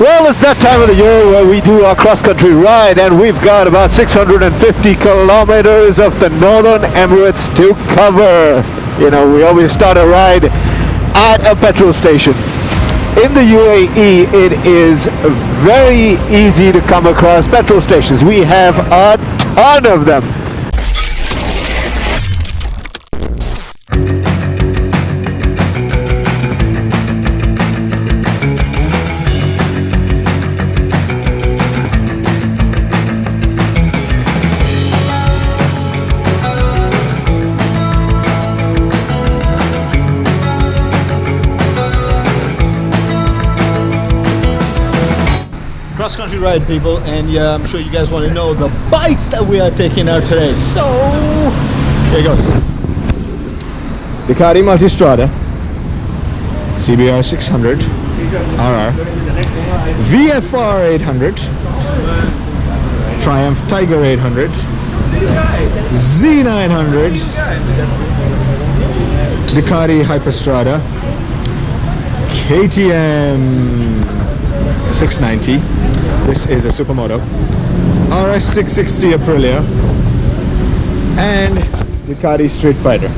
Well, it's that time of the year where we do our cross-country ride, and we've got about 650 kilometers of the Northern Emirates to cover. You know, we always start a ride at a petrol station. In the UAE, it is very easy to come across petrol stations. We have a ton of them. Cross-country ride, people, and yeah, I'm sure you guys want to know the bikes that we are taking out today. So here goes. Ducati Multistrada CBR 600 RR, VFR 800, Triumph Tiger 800, Z900, Ducati Hyperstrada, KTM 690. This is a Supermoto, RS 660 Aprilia, and Ducati Street Fighter.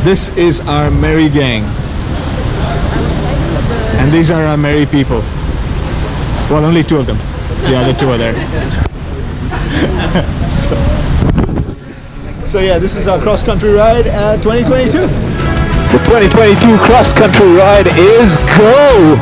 This is our merry gang, and these are our merry people. Well, only two of them. The other two are there. So yeah, this is our cross-country ride 2022. The 2022 cross-country ride is go!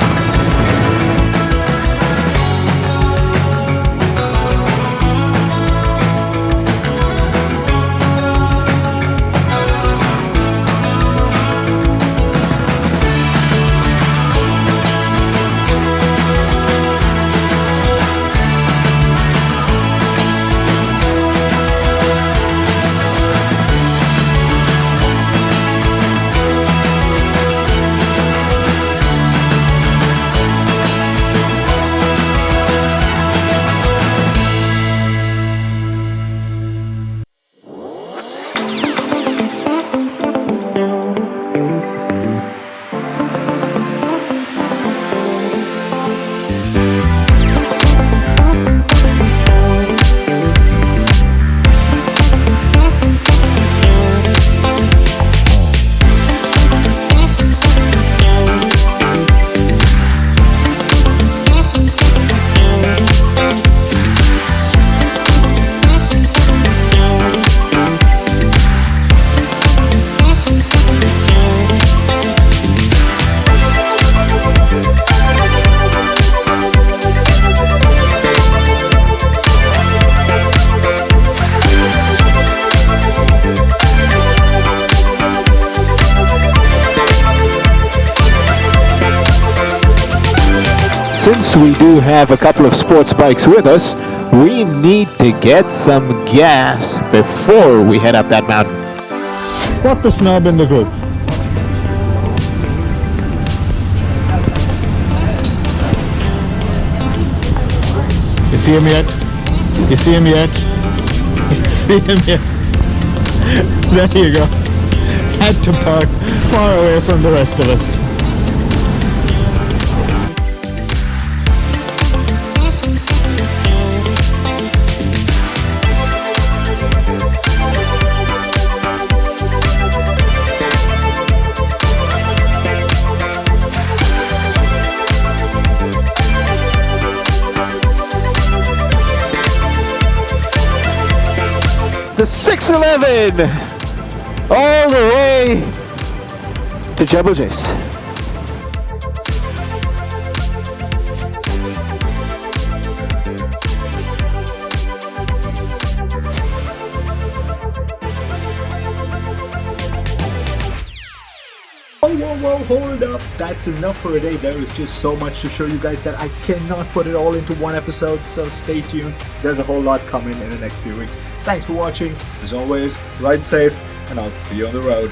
Since we do have a couple of sports bikes with us, we need to get some gas before we head up that mountain. Spot the snob in the group. You see him yet? You see him yet? You see him yet? There you go. Had to park far away from the rest of us. The 611 all the way to Jebel Jais. Whoa, hold up. That's enough for a day. There is just so much to show you guys that I cannot put it all into one episode, so stay tuned. There's a whole lot coming in the next few weeks. Thanks for watching. As always, ride safe, and I'll see you on the road.